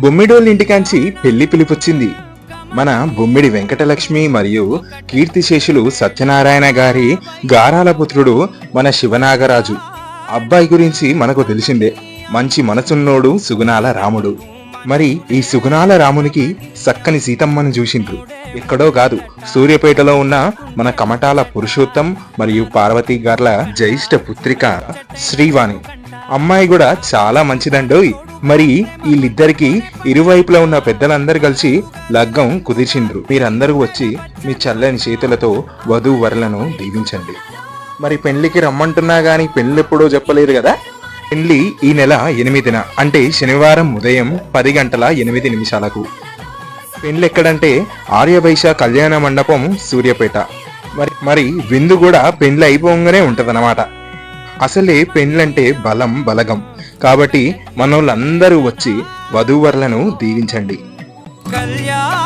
బొమ్మిడోళ్ళ ఇంటికాంచి పెళ్లి పిలిపొచ్చింది. మన బొమ్మిడి వెంకటలక్ష్మి మరియు కీర్తిశేషులు సత్యనారాయణ గారి గారాల పుత్రుడు మన శివనాగరాజు. అబ్బాయి గురించి మనకు తెలిసిందే, మంచి మనసున్నోడు సుగుణాల రాముడు. మరి ఈ సుగుణాల రామునికి చక్కని సీతమ్మను చూసిండ్రు. ఎక్కడో కాదు, సూర్యపేటలో ఉన్న మన కమటాల పురుషోత్తం మరియు పార్వతీ గార్ల జ్యేష్ఠ పుత్రిక శ్రీవాణి. అమ్మాయి కూడా చాలా మంచిదండోయ్. మరి వీళ్ళిద్దరికి ఇరువైపులా ఉన్న పెద్దలందరూ కలిసి లగ్గం కుదిర్చిండ్రు. మీరందరూ వచ్చి మీ చల్లని చేతులతో వధూవరులను దీవించండి. మరి పెళ్లికి రమ్మంటున్నా గాని పెళ్లెప్పుడో చెప్పలేదు కదా. పెళ్లి ఈ నెల 8న, అంటే శనివారం ఉదయం 10 గంటల 8 నిమిషాలకు. పెళ్లి ఎక్కడంటే ఆర్యవైశ్య కళ్యాణ మండపం, సూర్యపేట. మరి విందు కూడా పెళ్లి అయిపోగానే ఉంటదన్నమాట. అసలే పెండ్లంటే బలం బలగం కాబట్టి మనోళ్ళందరూ వచ్చి వధూవరులను దీవించండి. కళ్యాణ